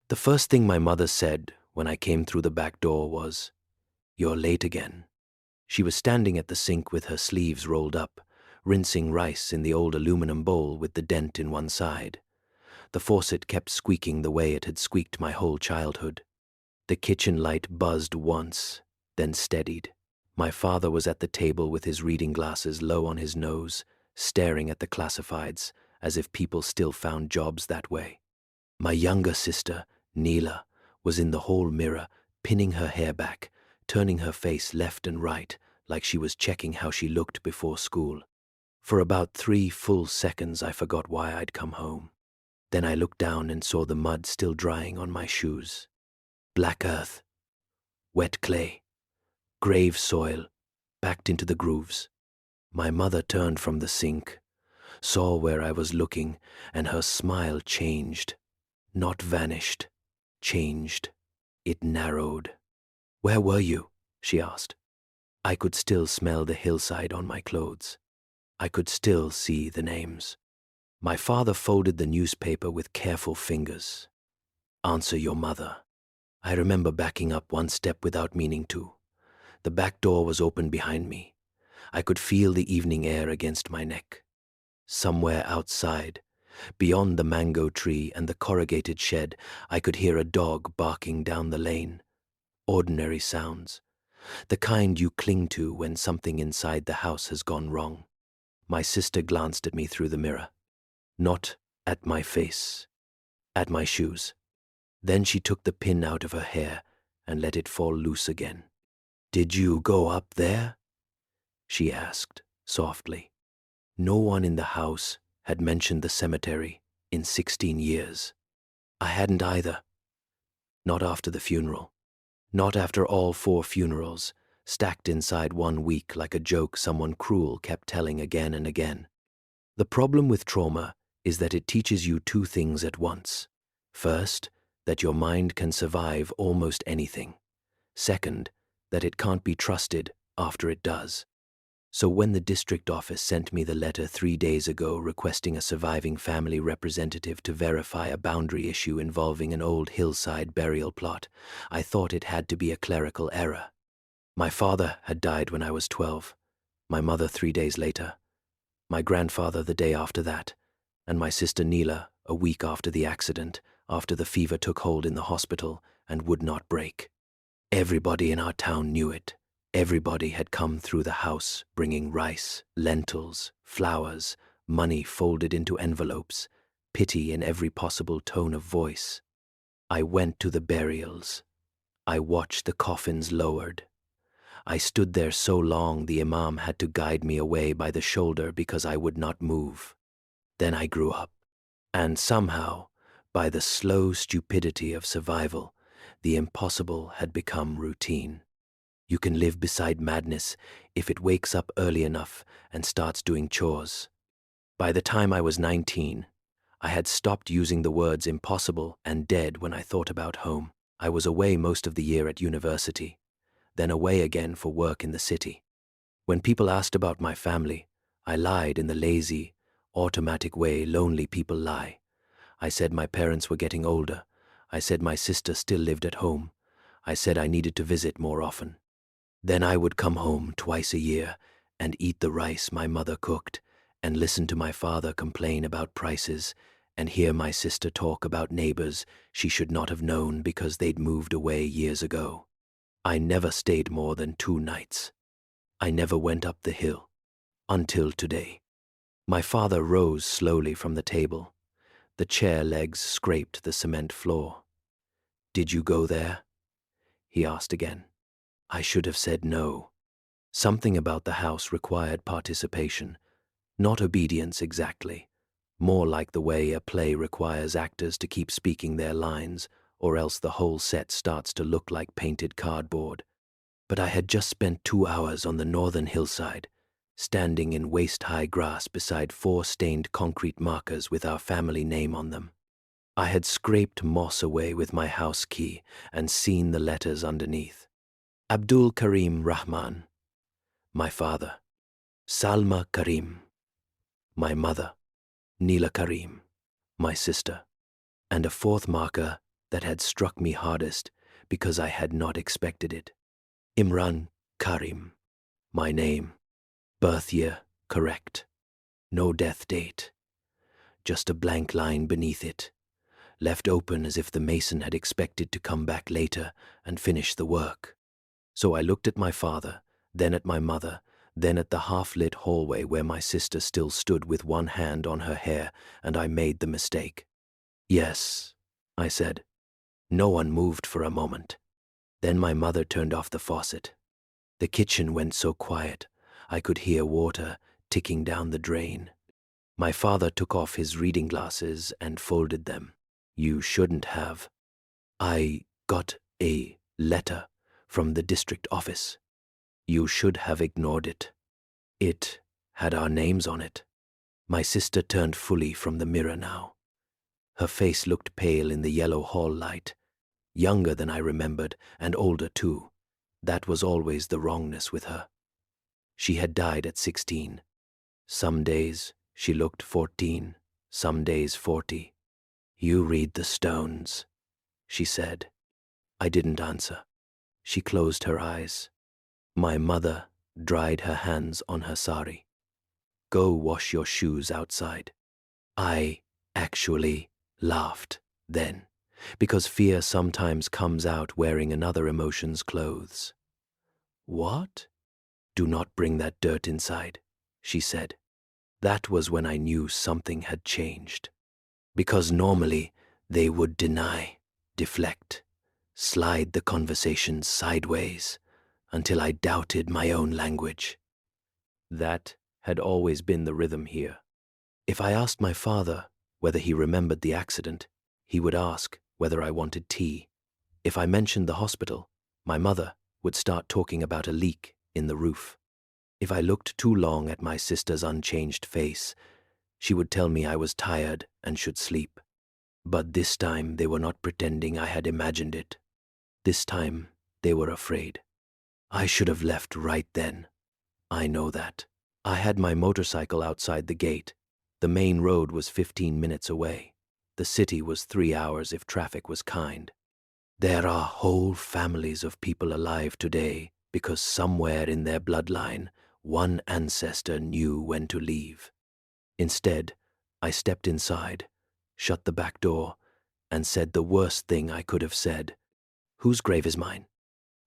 The first thing my mother said when I came through the back door was, "You're late again." She was standing at the sink with her sleeves rolled up, rinsing rice in the old aluminum bowl with the dent in one side. The faucet kept squeaking the way it had squeaked my whole childhood. The kitchen light buzzed once, then steadied. My father was at the table with his reading glasses low on his nose, staring at the classifieds as if people still found jobs that way. My younger sister, Neela, was in the hall mirror, pinning her hair back, turning her face left and right like she was checking how she looked before school. For about 3 full seconds I forgot why I'd come home. Then I looked down and saw the mud still drying on my shoes. Black earth, wet clay, grave soil, backed into the grooves. My mother turned from the sink, saw where I was looking, and her smile changed. Not vanished, changed. It narrowed. "Where were you?" she asked. I could still smell the hillside on my clothes. I could still see the names. My father folded the newspaper with careful fingers. "Answer your mother." I remember backing up one step without meaning to. The back door was open behind me. I could feel the evening air against my neck. Somewhere outside, beyond the mango tree and the corrugated shed, I could hear a dog barking down the lane. Ordinary sounds, the kind you cling to when something inside the house has gone wrong. My sister glanced at me through the mirror. Not at my face, at my shoes. Then she took the pin out of her hair and let it fall loose again. "Did you go up there?" she asked softly. No one in the house had mentioned the cemetery in 16 years. I hadn't either. Not after the funeral. Not after all 4 funerals, stacked inside 1 week like a joke someone cruel kept telling again and again. The problem with trauma is that it teaches you 2 things at once. First, that your mind can survive almost anything. Second, that it can't be trusted after it does. So when the district office sent me the letter 3 days ago requesting a surviving family representative to verify a boundary issue involving an old hillside burial plot, I thought it had to be a clerical error. My father had died when I was 12, my mother 3 days later, my grandfather the day after that, and my sister Neela a week after the accident, after the fever took hold in the hospital and would not break. Everybody in our town knew it. Everybody had come through the house bringing rice, lentils, flowers, money folded into envelopes, pity in every possible tone of voice. I went to the burials. I watched the coffins lowered. I stood there so long the imam had to guide me away by the shoulder because I would not move. Then I grew up. And somehow, by the slow stupidity of survival, the impossible had become routine. You can live beside madness if it wakes up early enough and starts doing chores. By the time I was 19, I had stopped using the words impossible and dead when I thought about home. I was away most of the year at university, then away again for work in the city. When people asked about my family, I lied in the lazy, automatic way lonely people lie. I said my parents were getting older. I said my sister still lived at home. I said I needed to visit more often. Then I would come home twice a year and eat the rice my mother cooked and listen to my father complain about prices and hear my sister talk about neighbors she should not have known because they'd moved away years ago. I never stayed more than 2 nights. I never went up the hill. Until today. My father rose slowly from the table. The chair legs scraped the cement floor. "Did you go there?" he asked again. I should have said no. Something about the house required participation, not obedience exactly, more like the way a play requires actors to keep speaking their lines, or else the whole set starts to look like painted cardboard. But I had just spent 2 hours on the northern hillside, standing in waist-high grass beside 4 stained concrete markers with our family name on them. I had scraped moss away with my house key and seen the letters underneath. Abdul Karim Rahman, my father. Salma Karim, my mother. Neela Karim, my sister. And a 4th marker, that had struck me hardest because I had not expected it. Imran Karim, my name. Birth year, correct. No death date. Just a blank line beneath it, left open as if the mason had expected to come back later and finish the work. So I looked at my father, then at my mother, then at the half-lit hallway where my sister still stood with one hand on her hair, and I made the mistake. Yes, I said. No one moved for a moment. Then my mother turned off the faucet. The kitchen went so quiet, I could hear water ticking down the drain. My father took off his reading glasses and folded them. You shouldn't have. I got a letter from the district office. You should have ignored it. It had our names on it. My sister turned fully from the mirror now. Her face looked pale in the yellow hall light, younger than I remembered and older too. That was always the wrongness with her. She had died at 16. Some days she looked 14, some days 40. You read the stones, she said. I didn't answer. She closed her eyes. My mother dried her hands on her sari. Go wash your shoes outside. I actually laughed then, because fear sometimes comes out wearing another emotion's clothes. What? Do not bring that dirt inside, she said. That was when I knew something had changed. Because normally they would deny, deflect, slide the conversation sideways until I doubted my own language. That had always been the rhythm here. If I asked my father whether he remembered the accident, he would ask whether I wanted tea. If I mentioned the hospital, my mother would start talking about a leak in the roof. If I looked too long at my sister's unchanged face, she would tell me I was tired and should sleep. But this time they were not pretending I had imagined it. This time they were afraid. I should have left right then. I know that. I had my motorcycle outside the gate. The main road was 15 minutes away. The city was 3 hours if traffic was kind. There are whole families of people alive today because somewhere in their bloodline, one ancestor knew when to leave. Instead, I stepped inside, shut the back door, and said the worst thing I could have said. Whose grave is mine?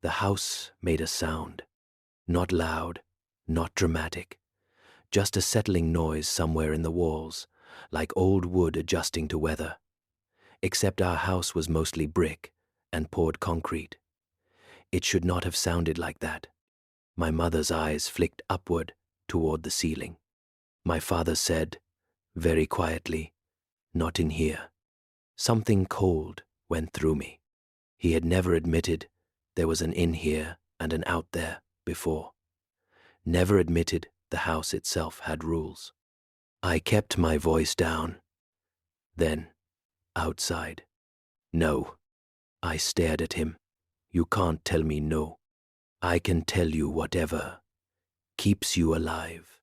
The house made a sound. Not loud, not dramatic. Just a settling noise somewhere in the walls, like old wood adjusting to weather. Except our house was mostly brick and poured concrete. It should not have sounded like that. My mother's eyes flicked upward toward the ceiling. My father said, very quietly, not in here. Something cold went through me. He had never admitted there was an in here and an out there before. Never admitted the house itself had rules. I kept my voice down. Then, outside. No. I stared at him. You can't tell me no. I can tell you whatever keeps you alive.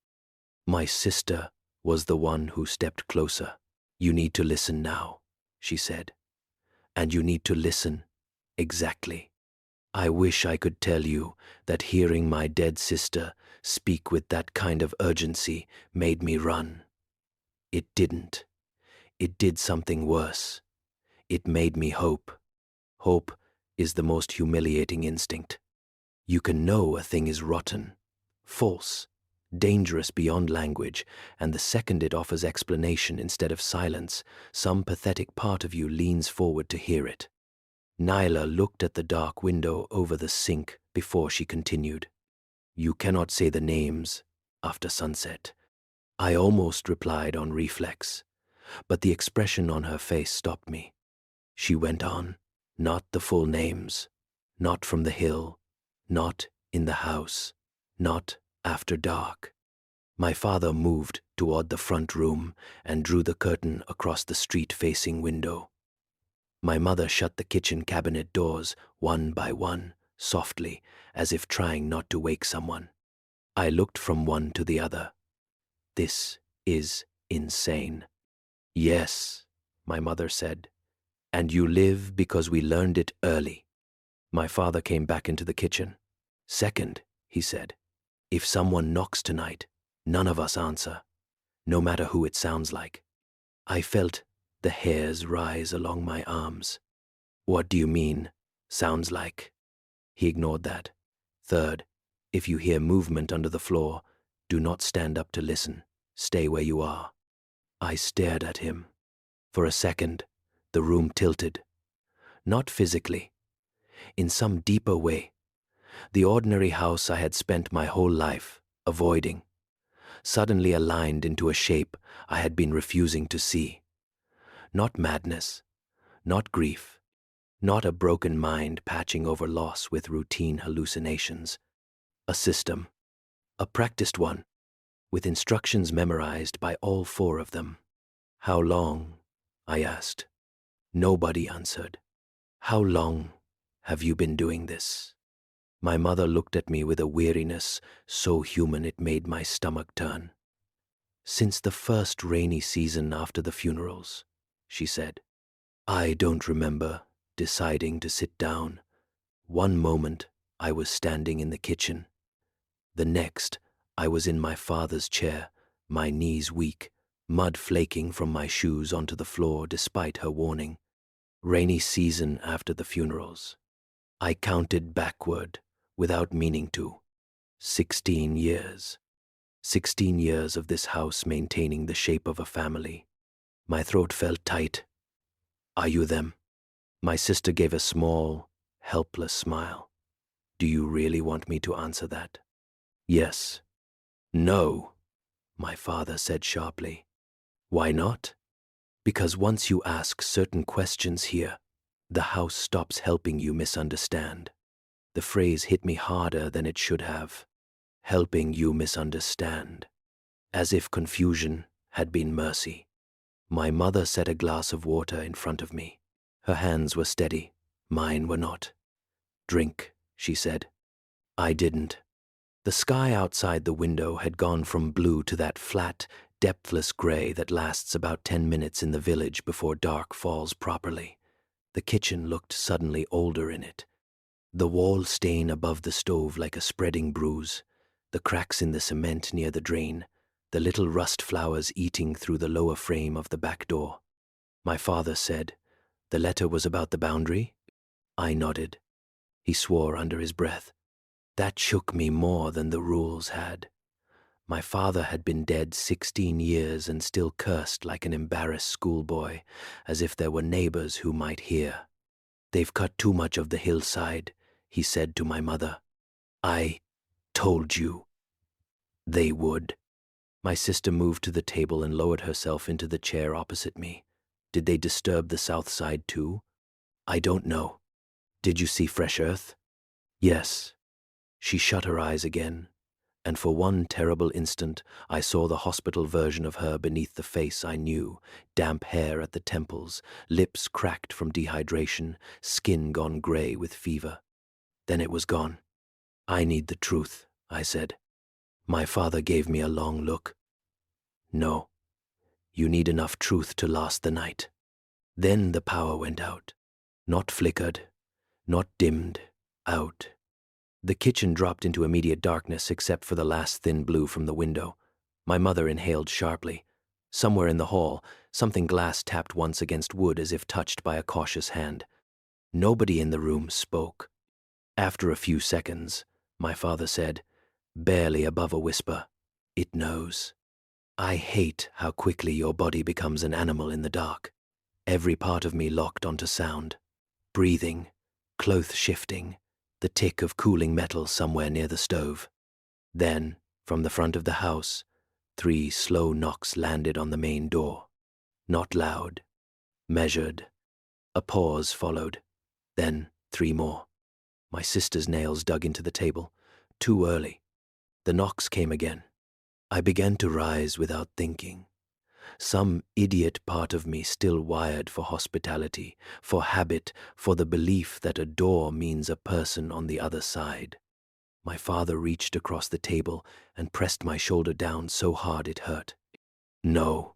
My sister was the one who stepped closer. You need to listen now, she said. And you need to listen exactly. I wish I could tell you that hearing my dead sister speak with that kind of urgency made me run. It didn't. It did something worse. It made me hope. Hope is the most humiliating instinct. You can know a thing is rotten, false, dangerous beyond language, and the second it offers explanation instead of silence, some pathetic part of you leans forward to hear it. Nyla looked at the dark window over the sink before she continued. You cannot say the names after sunset. I almost replied on reflex, but the expression on her face stopped me. She went on, not the full names, not from the hill, not in the house, not after dark. My father moved toward the front room and drew the curtain across the street-facing window. My mother shut the kitchen cabinet doors one by one, softly, as if trying not to wake someone. I looked from one to the other. This is insane. Yes, my mother said, And you live because we learned it early. My father came back into the kitchen. Second, he said, if someone knocks tonight, none of us answer, no matter who it sounds like. I felt the hairs rise along my arms. What do you mean, sounds like? He ignored that. Third, if you hear movement under the floor, do not stand up to listen. Stay where you are. I stared at him. For a second, the room tilted. Not physically. In some deeper way. The ordinary house I had spent my whole life avoiding, suddenly aligned into a shape I had been refusing to see. Not madness, not grief, not a broken mind patching over loss with routine hallucinations. A system, a practiced one, with instructions memorized by all four of them. How long? I asked. Nobody answered. How long have you been doing this? My mother looked at me with a weariness so human it made my stomach turn. Since the first rainy season after the funerals, she said. I don't remember deciding to sit down. One moment, I was standing in the kitchen. The next, I was in my father's chair, my knees weak, mud flaking from my shoes onto the floor despite her warning. Rainy season after the funerals. I counted backward, without meaning to. 16 years. 16 years of this house maintaining the shape of a family. My throat felt tight. Are you them? My sister gave a small, helpless smile. Do you really want me to answer that? Yes. No, my father said sharply. Why not? Because once you ask certain questions here, the house stops helping you misunderstand. The phrase hit me harder than it should have. Helping you misunderstand. As if confusion had been mercy. My mother set a glass of water in front of me. Her hands were steady, mine were not. Drink, she said. I didn't. The sky outside the window had gone from blue to that flat, depthless gray that lasts about 10 minutes in the village before dark falls properly. The kitchen looked suddenly older in it. The wall stain above the stove like a spreading bruise, the cracks in the cement near the drain, the little rust flowers eating through the lower frame of the back door. My father said, the letter was about the boundary? I nodded. He swore under his breath. That shook me more than the rules had. My father had been dead 16 years and still cursed like an embarrassed schoolboy, as if there were neighbors who might hear. They've cut too much of the hillside, he said to my mother. I told you they would. My sister moved to the table and lowered herself into the chair opposite me. Did they disturb the south side too? I don't know. Did you see fresh earth? Yes. She shut her eyes again, and for one terrible instant I saw the hospital version of her beneath the face I knew, damp hair at the temples, lips cracked from dehydration, skin gone gray with fever. Then it was gone. I need the truth, I said. My father gave me a long look. No, you need enough truth to last the night. Then the power went out. Not flickered, not dimmed, out. The kitchen dropped into immediate darkness except for the last thin blue from the window. My mother inhaled sharply. Somewhere in the hall, something glass tapped once against wood as if touched by a cautious hand. Nobody in the room spoke. After a few seconds, my father said, barely above a whisper, "It knows." I hate how quickly your body becomes an animal in the dark. Every part of me locked onto sound. Breathing, cloth shifting, the tick of cooling metal somewhere near the stove. Then, from the front of the house, 3 slow knocks landed on the main door. Not loud, measured. A pause followed. Then 3 more. My sister's nails dug into the table. Too early. The knocks came again. I began to rise without thinking. Some idiot part of me still wired for hospitality, for habit, for the belief that a door means a person on the other side. My father reached across the table and pressed my shoulder down so hard it hurt. No,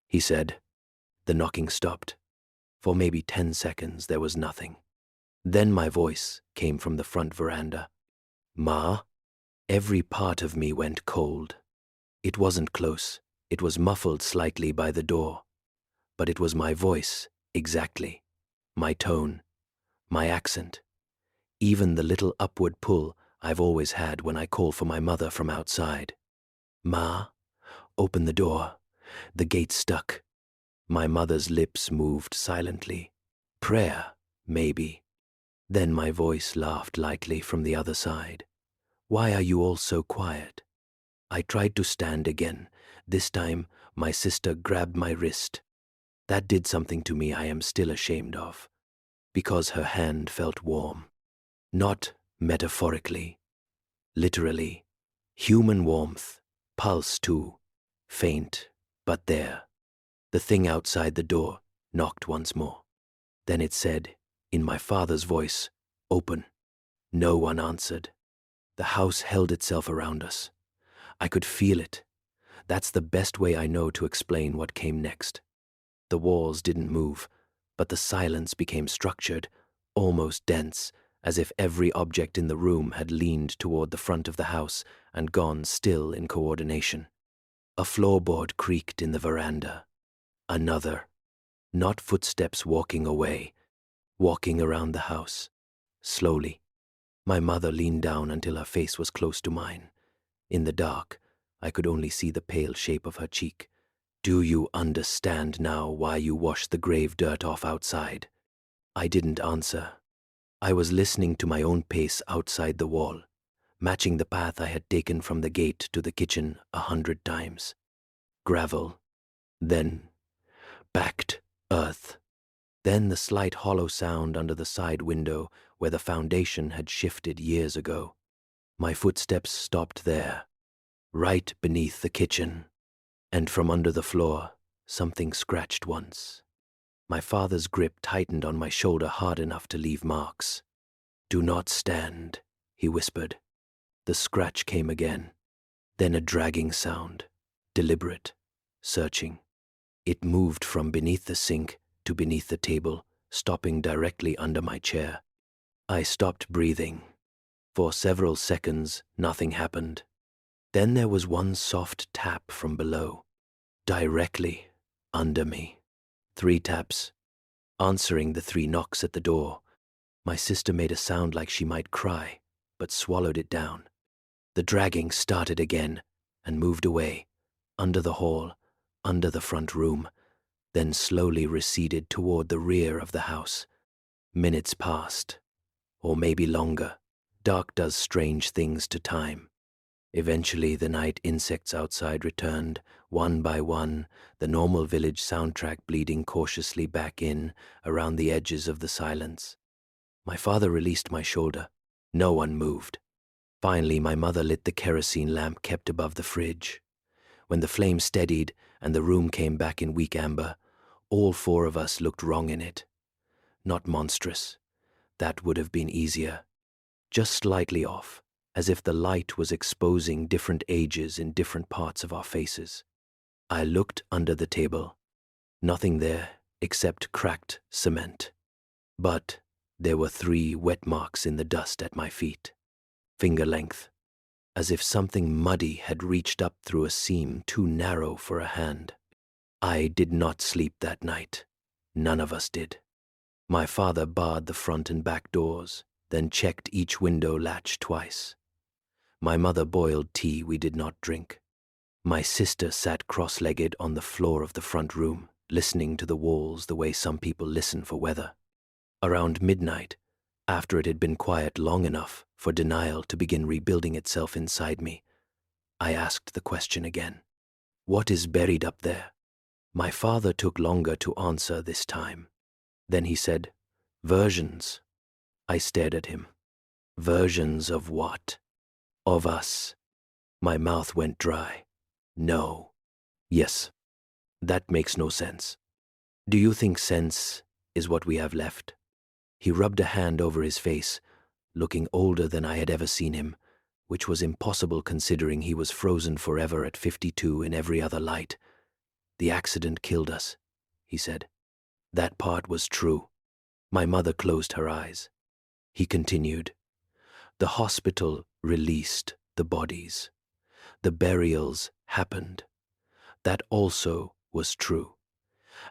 he said. The knocking stopped. For maybe 10 seconds there was nothing. Then my voice came from the front veranda. "Ma?" Every part of me went cold. It wasn't close. It was muffled slightly by the door. But it was my voice, exactly. My tone, my accent, even the little upward pull I've always had when I call for my mother from outside. "Ma, open the door. The gate's stuck." My mother's lips moved silently. Prayer, maybe. Then my voice laughed lightly from the other side. "Why are you all so quiet?" I tried to stand again. This time, my sister grabbed my wrist. That did something to me I am still ashamed of, because her hand felt warm. Not metaphorically, literally. Human warmth, pulse too, faint, but there. The thing outside the door knocked once more. Then it said, in my father's voice, "Open." No one answered. The house held itself around us. I could feel it. That's the best way I know to explain what came next. The walls didn't move, but the silence became structured, almost dense, as if every object in the room had leaned toward the front of the house and gone still in coordination. A floorboard creaked in the veranda. Another. Not footsteps walking away, walking around the house. Slowly. My mother leaned down until her face was close to mine. In the dark, I could only see the pale shape of her cheek. "Do you understand now why you washed the grave dirt off outside?" I didn't answer. I was listening to my own pace outside the wall, matching the path I had taken from the gate to the kitchen 100 times. Gravel. Then backed earth. Then the slight hollow sound under the side window where the foundation had shifted years ago. My footsteps stopped there, right beneath the kitchen. And from under the floor, something scratched once. My father's grip tightened on my shoulder hard enough to leave marks. "Do not stand," he whispered. The scratch came again. Then a dragging sound, deliberate, searching. It moved from beneath the sink to beneath the table, stopping directly under my chair. I stopped breathing. For several seconds, nothing happened. Then there was one soft tap from below, directly under me. 3 taps, answering the 3 knocks at the door. My sister made a sound like she might cry, but swallowed it down. The dragging started again and moved away, under the hall, under the front room, then slowly receded toward the rear of the house. Minutes passed, or maybe longer. Dark does strange things to time. Eventually, the night insects outside returned, one by one, the normal village soundtrack bleeding cautiously back in, around the edges of the silence. My father released my shoulder. No one moved. Finally, my mother lit the kerosene lamp kept above the fridge. When the flame steadied and the room came back in weak amber, all 4 of us looked wrong in it. Not monstrous. That would have been easier. Just slightly off, as if the light was exposing different ages in different parts of our faces. I looked under the table. Nothing there except cracked cement. But there were 3 wet marks in the dust at my feet. Finger length, as if something muddy had reached up through a seam too narrow for a hand. I did not sleep that night. None of us did. My father barred the front and back doors, then checked each window latch twice. My mother boiled tea we did not drink. My sister sat cross-legged on the floor of the front room, listening to the walls the way some people listen for weather. Around midnight, after it had been quiet long enough for denial to begin rebuilding itself inside me, I asked the question again. "What is buried up there?" My father took longer to answer this time. Then he said, "Versions." I stared at him. "Versions of what?" "Of us." My mouth went dry. "No." "Yes. That makes no sense." "Do you think sense is what we have left?" He rubbed a hand over his face, looking older than I had ever seen him, which was impossible considering he was frozen forever at 52 in every other light. "The accident killed us," he said. That part was true. My mother closed her eyes. He continued. The hospital released the bodies. The burials happened. That also was true.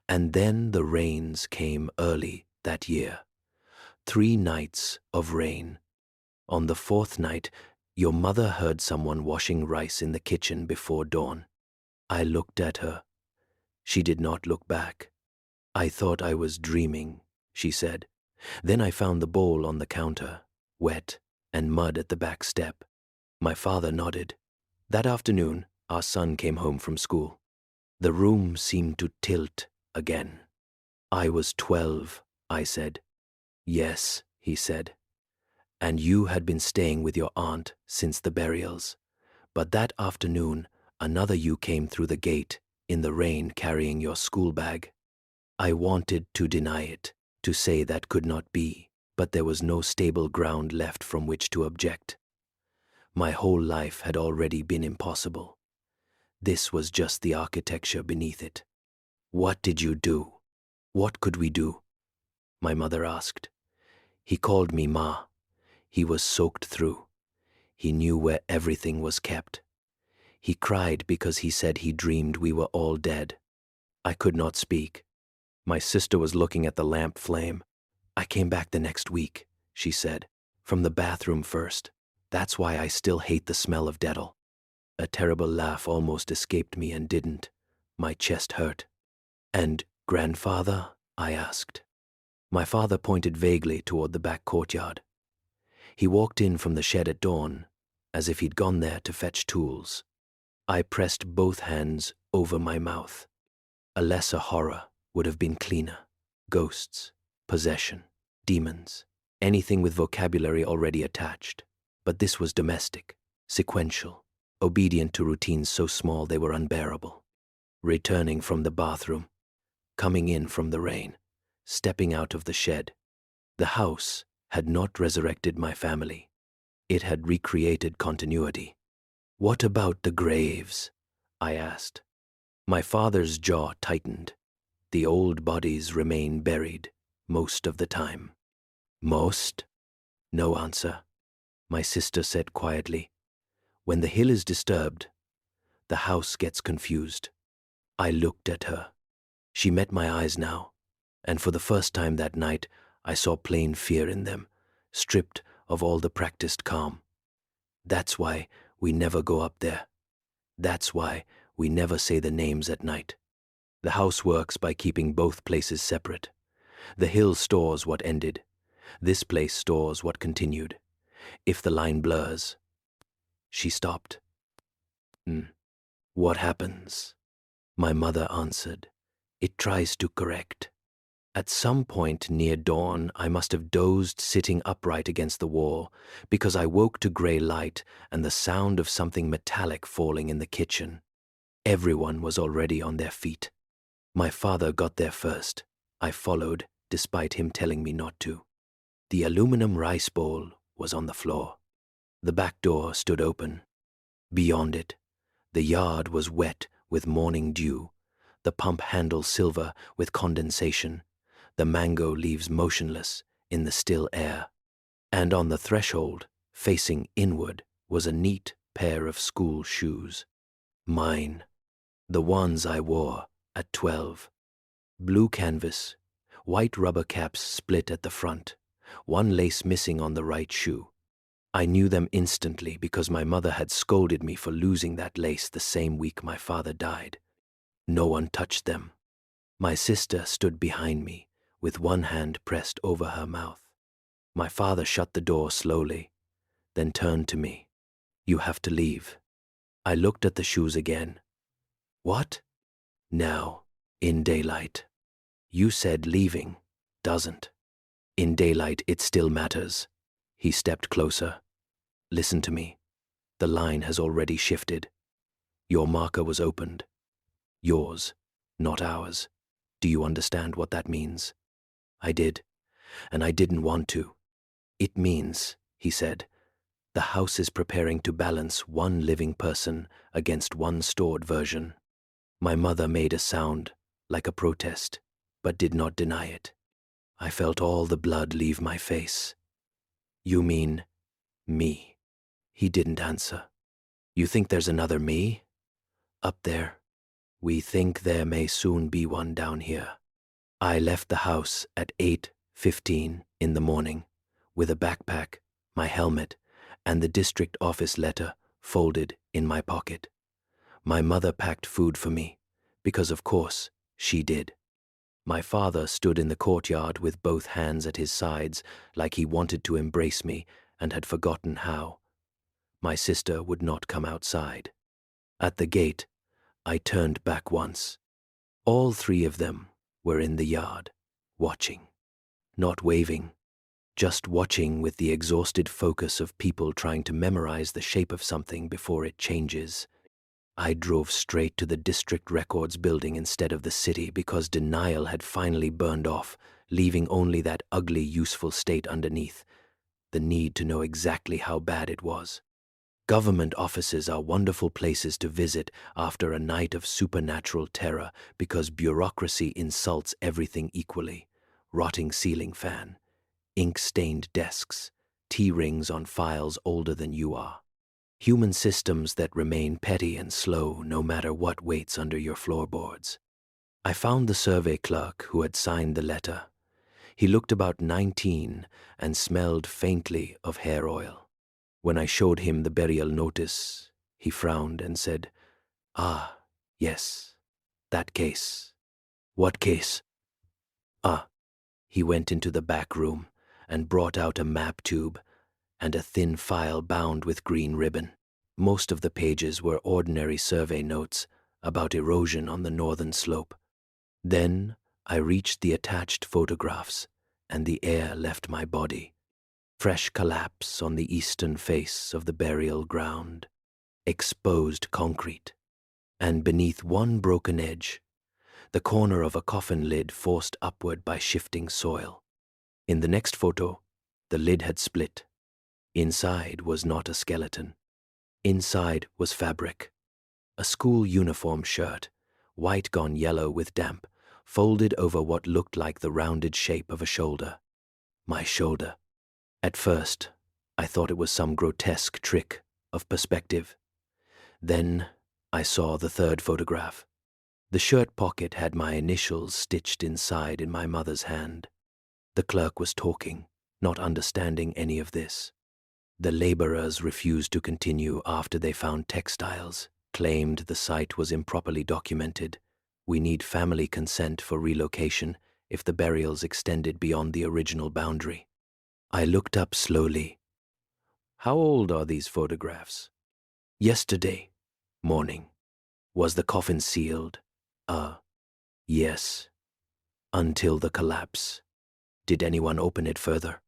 And then the rains came early that year. 3 nights of rain. On the 4th night, your mother heard someone washing rice in the kitchen before dawn. I looked at her. She did not look back. I thought I was dreaming, she said. Then I found the bowl on the counter, wet, and mud at the back step. My father nodded. That afternoon, our son came home from school. The room seemed to tilt again. I was 12, I said. Yes, he said. And you had been staying with your aunt since the burials. But that afternoon, another you came through the gate, in the rain carrying your school bag. I wanted to deny it, to say that could not be, but there was no stable ground left from which to object. My whole life had already been impossible. This was just the architecture beneath it. What did you do? What could we do? My mother asked. He called me Ma. He was soaked through. He knew where everything was kept. He cried because he said he dreamed we were all dead. I could not speak. My sister was looking at the lamp flame. I came back the next week, she said, from the bathroom first. That's why I still hate the smell of Dettol. A terrible laugh almost escaped me and didn't. My chest hurt. And grandfather? I asked. My father pointed vaguely toward the back courtyard. He walked in from the shed at dawn, as if he'd gone there to fetch tools. I pressed both hands over my mouth. A lesser horror would have been cleaner. Ghosts, possession, demons, anything with vocabulary already attached. But this was domestic, sequential, obedient to routines so small they were unbearable. Returning from the bathroom, coming in from the rain, stepping out of the shed. The house had not resurrected my family. It had recreated continuity. What about the graves? I asked. My father's jaw tightened. The old bodies remain buried most of the time. Most? No answer. My sister said quietly. When the hill is disturbed, the house gets confused. I looked at her. She met my eyes now, and for the first time that night, I saw plain fear in them, stripped of all the practiced calm. That's why we never go up there. That's why we never say the names at night. The house works by keeping both places separate. The hill stores what ended. This place stores what continued. If the line blurs. She stopped. What happens? My mother answered. It tries to correct. At some point near dawn, I must have dozed sitting upright against the wall because I woke to gray light and the sound of something metallic falling in the kitchen. Everyone was already on their feet. My father got there first. I followed, despite him telling me not to. The aluminum rice bowl was on the floor. The back door stood open. Beyond it, the yard was wet with morning dew, the pump handle silver with condensation, the mango leaves motionless in the still air. And on the threshold, facing inward, was a neat pair of school shoes. Mine. The ones I wore at 12. Blue canvas, white rubber caps split at the front, one lace missing on the right shoe. I knew them instantly because my mother had scolded me for losing that lace the same week my father died. No one touched them. My sister stood behind me, with one hand pressed over her mouth. My father shut the door slowly, then turned to me. You have to leave. I looked at the shoes again. What? Now, in daylight. You said leaving, doesn't. In daylight it still matters. He stepped closer. Listen to me. The line has already shifted. Your marker was opened. Yours, not ours. Do you understand what that means? I did, and I didn't want to. It means, he said, the house is preparing to balance one living person against one stored version. My mother made a sound, like a protest, but did not deny it. I felt all the blood leave my face. You mean me? He didn't answer. You think there's another me? Up there. We think there may soon be one down here. I left the house at 8:15 in the morning with a backpack, my helmet, and the district office letter folded in my pocket. My mother packed food for me, because of course she did. My father stood in the courtyard with both hands at his sides like he wanted to embrace me and had forgotten how. My sister would not come outside. At the gate, I turned back once. All three of them were in the yard, watching. Not waving, just watching with the exhausted focus of people trying to memorize the shape of something before it changes. I drove straight to the district records building instead of the city because denial had finally burned off, leaving only that ugly, useful state underneath, the need to know exactly how bad it was. Government offices are wonderful places to visit after a night of supernatural terror because bureaucracy insults everything equally. Rotting ceiling fan, ink-stained desks, T-rings on files older than you are. Human systems that remain petty and slow no matter what waits under your floorboards. I found the survey clerk who had signed the letter. He looked about 19 and smelled faintly of hair oil. When I showed him the burial notice, he frowned and said, "Ah, yes, that case." "What case?" "Ah." He went into the back room and brought out a map tube and a thin file bound with green ribbon. Most of the pages were ordinary survey notes about erosion on the northern slope. Then I reached the attached photographs, and the air left my body. Fresh collapse on the eastern face of the burial ground, exposed concrete, and beneath one broken edge, the corner of a coffin lid forced upward by shifting soil. In the next photo, the lid had split. Inside was not a skeleton. Inside was fabric. A school uniform shirt, white gone yellow with damp, folded over what looked like the rounded shape of a shoulder. My shoulder. At first, I thought it was some grotesque trick of perspective. Then I saw the third photograph. The shirt pocket had my initials stitched inside in my mother's hand. The clerk was talking, not understanding any of this. The laborers refused to continue after they found textiles, claimed the site was improperly documented. We need family consent for relocation if the burials extended beyond the original boundary. I looked up slowly. How old are these photographs? Yesterday morning. Was the coffin sealed? Yes. Until the collapse. Did anyone open it further?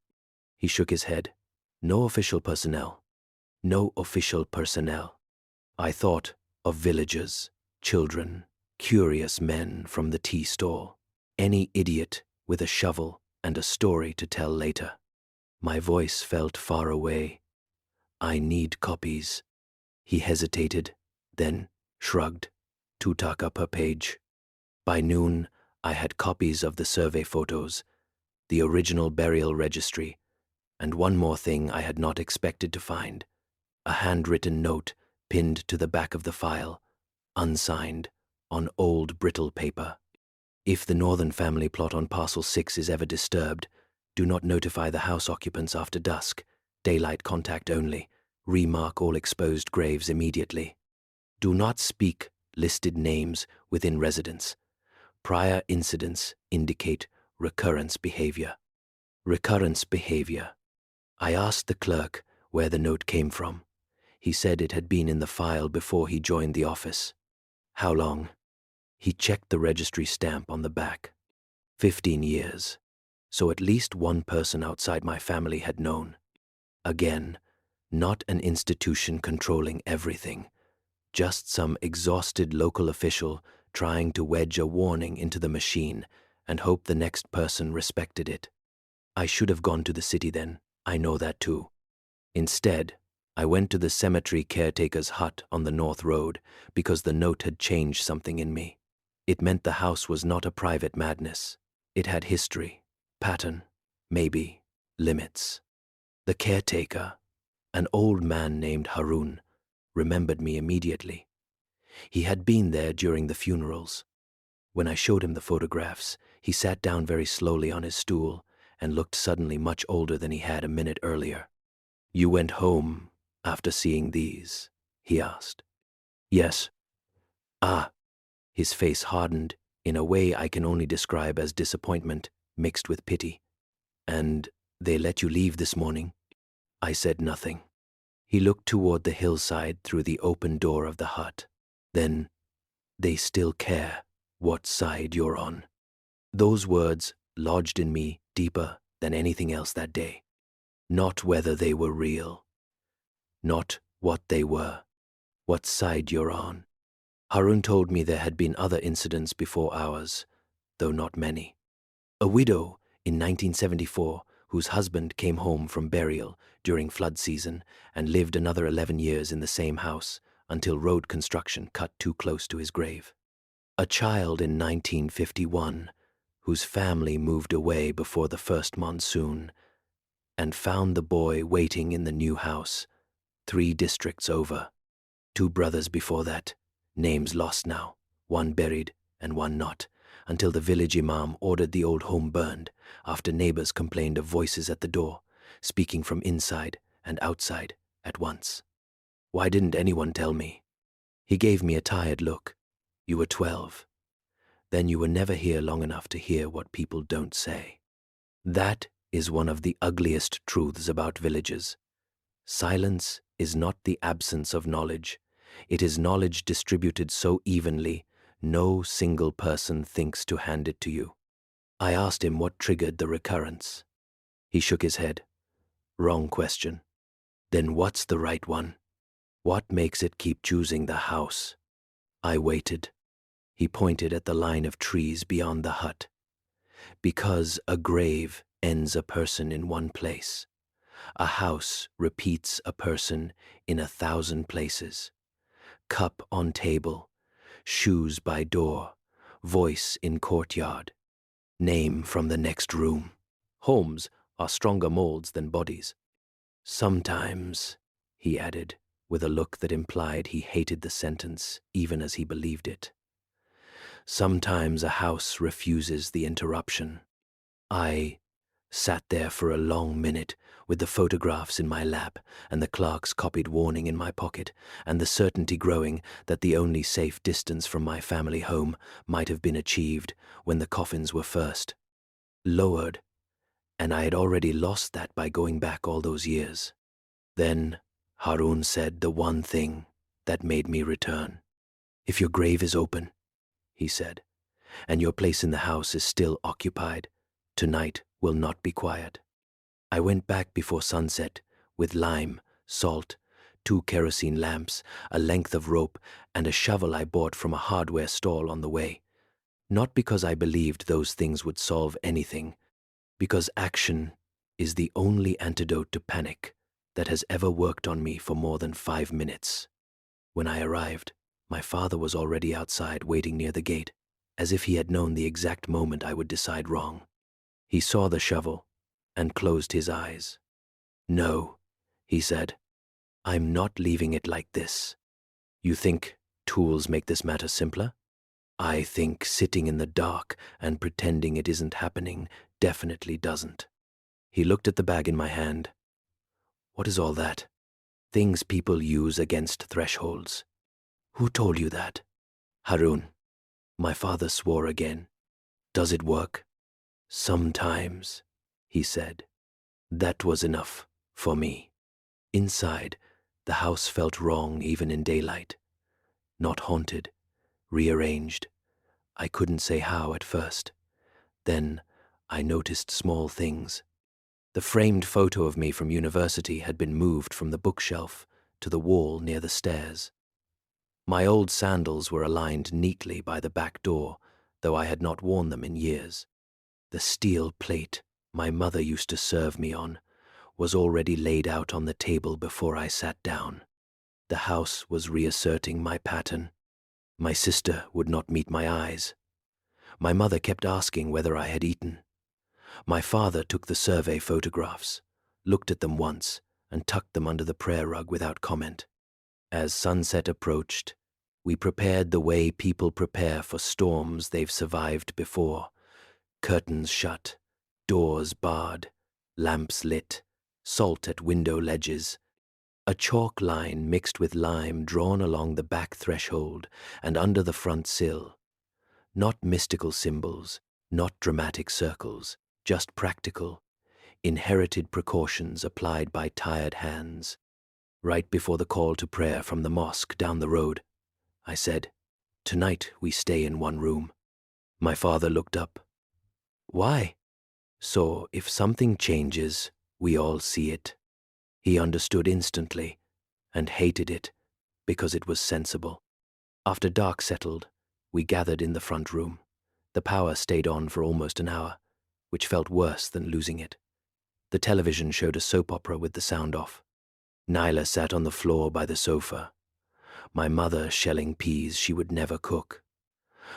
He shook his head. No official personnel. No official personnel. I thought of villagers, children, curious men from the tea stall. Any idiot with a shovel and a story to tell later. My voice felt far away. I need copies. He hesitated, then shrugged to tuck up her page. By noon, I had copies of the survey photos, the original burial registry, and one more thing I had not expected to find, a handwritten note pinned to the back of the file, unsigned, on old brittle paper. If the northern family plot on parcel 6 is ever disturbed, do not notify the house occupants after dusk, daylight contact only, remark all exposed graves immediately. Do not speak listed names within residence. Prior incidents indicate recurrence behavior. Recurrence behavior. I asked the clerk where the note came from. He said it had been in the file before he joined the office. How long? He checked the registry stamp on the back. 15 years. So at least one person outside my family had known. Again, not an institution controlling everything, just some exhausted local official trying to wedge a warning into the machine and hope the next person respected it. I should have gone to the city then, I know that too. Instead, I went to the cemetery caretaker's hut on the North Road because the note had changed something in me. It meant the house was not a private madness. It had history, pattern, maybe limits. The caretaker, an old man named Harun, remembered me immediately. He had been there during the funerals. When I showed him the photographs, he sat down very slowly on his stool and looked suddenly much older than he had a minute earlier. "You went home after seeing these?" he asked. "Yes." "Ah." His face hardened in a way I can only describe as disappointment mixed with pity. "And they let you leave this morning?" I said nothing. He looked toward the hillside through the open door of the hut. "Then they still care what side you're on." Those words lodged in me deeper than anything else that day. Not whether they were real, not what they were, what side you're on. Harun told me there had been other incidents before ours, though not many. A widow in 1974 whose husband came home from burial during flood season and lived another 11 years in the same house until road construction cut too close to his grave. A child in 1951 whose family moved away before the first monsoon and found the boy waiting in the new house, 3 districts over. 2 brothers before that, names lost now, one buried and one not, until the village imam ordered the old home burned after neighbors complained of voices at the door, speaking from inside and outside at once. Why didn't anyone tell me? He gave me a tired look. "You were 12. Then you were never here long enough to hear what people don't say." That is one of the ugliest truths about villages. Silence is not the absence of knowledge. It is knowledge distributed so evenly, no single person thinks to hand it to you. I asked him what triggered the recurrence. He shook his head. "Wrong question." "Then what's the right one? What makes it keep choosing the house?" I waited. He pointed at the line of trees beyond the hut. "Because a grave ends a person in one place. A house repeats a person in 1,000 places. Cup on table, shoes by door, voice in courtyard, name from the next room. Homes are stronger molds than bodies." "Sometimes," he added, with a look that implied he hated the sentence even as he believed it. "Sometimes a house refuses the interruption." I sat there for a long minute with the photographs in my lap and the clerk's copied warning in my pocket and the certainty growing that the only safe distance from my family home might have been achieved when the coffins were first lowered, and I had already lost that by going back all those years. Then Harun said the one thing that made me return. "If your grave is open," he said, "and your place in the house is still occupied, tonight will not be quiet." I went back before sunset with lime, salt, 2 kerosene lamps, a length of rope, and a shovel I bought from a hardware stall on the way. Not because I believed those things would solve anything, because action is the only antidote to panic that has ever worked on me for more than 5 minutes. When I arrived, my father was already outside waiting near the gate, as if he had known the exact moment I would decide wrong. He saw the shovel and closed his eyes. "No," he said, "I'm not leaving it like this. You think tools make this matter simpler? I think sitting in the dark and pretending it isn't happening definitely doesn't." He looked at the bag in my hand. "What is all that?" "Things people use against thresholds." "Who told you that?" "Harun." My father swore again. "Does it work?" "Sometimes," he said. That was enough for me. Inside, the house felt wrong even in daylight. Not haunted, rearranged. I couldn't say how at first. Then I noticed small things. The framed photo of me from university had been moved from the bookshelf to the wall near the stairs. My old sandals were aligned neatly by the back door, though I had not worn them in years. The steel plate my mother used to serve me on was already laid out on the table before I sat down. The house was reasserting my pattern. My sister would not meet my eyes. My mother kept asking whether I had eaten. My father took the survey photographs, looked at them once, and tucked them under the prayer rug without comment. As sunset approached, we prepared the way people prepare for storms they've survived before. Curtains shut, doors barred, lamps lit, salt at window ledges, a chalk line mixed with lime drawn along the back threshold and under the front sill. Not mystical symbols, not dramatic circles, just practical, inherited precautions applied by tired hands. Right before the call to prayer from the mosque down the road, I said, "Tonight we stay in one room." My father looked up. "Why?" "So if something changes, we all see it." He understood instantly and hated it because it was sensible. After dark settled, we gathered in the front room. The power stayed on for almost an hour, which felt worse than losing it. The television showed a soap opera with the sound off. Nyla sat on the floor by the sofa, my mother shelling peas she would never cook,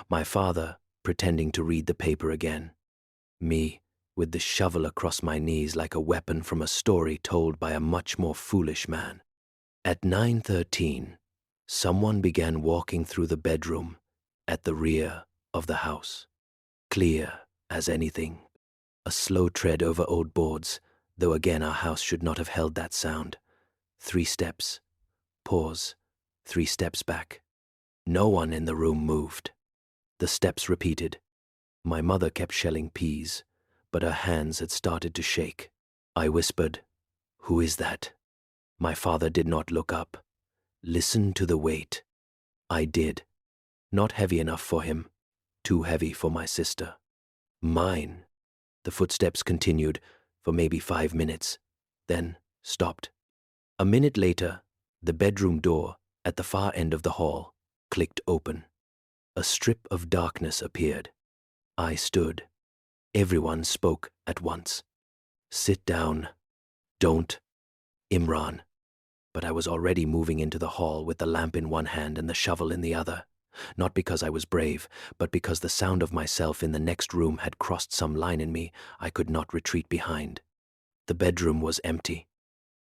my father pretending to read the paper again, me with the shovel across my knees like a weapon from a story told by a much more foolish man. At 9:13, someone began walking through the bedroom at the rear of the house. Clear as anything. A slow tread over old boards, though again our house should not have held that sound. 3 steps. Pause. 3 steps back. No one in the room moved. The steps repeated. My mother kept shelling peas, but her hands had started to shake. I whispered, "Who is that?" My father did not look up. "Listen to the weight." I did. Not heavy enough for him, too heavy for my sister. Mine. The footsteps continued for maybe 5 minutes, then stopped. A minute later, the bedroom door at the far end of the hall clicked open. A strip of darkness appeared. I stood. Everyone spoke at once. "Sit down." "Don't." "Imran." But I was already moving into the hall with the lamp in one hand and the shovel in the other. Not because I was brave, but because the sound of myself in the next room had crossed some line in me I could not retreat behind. The bedroom was empty.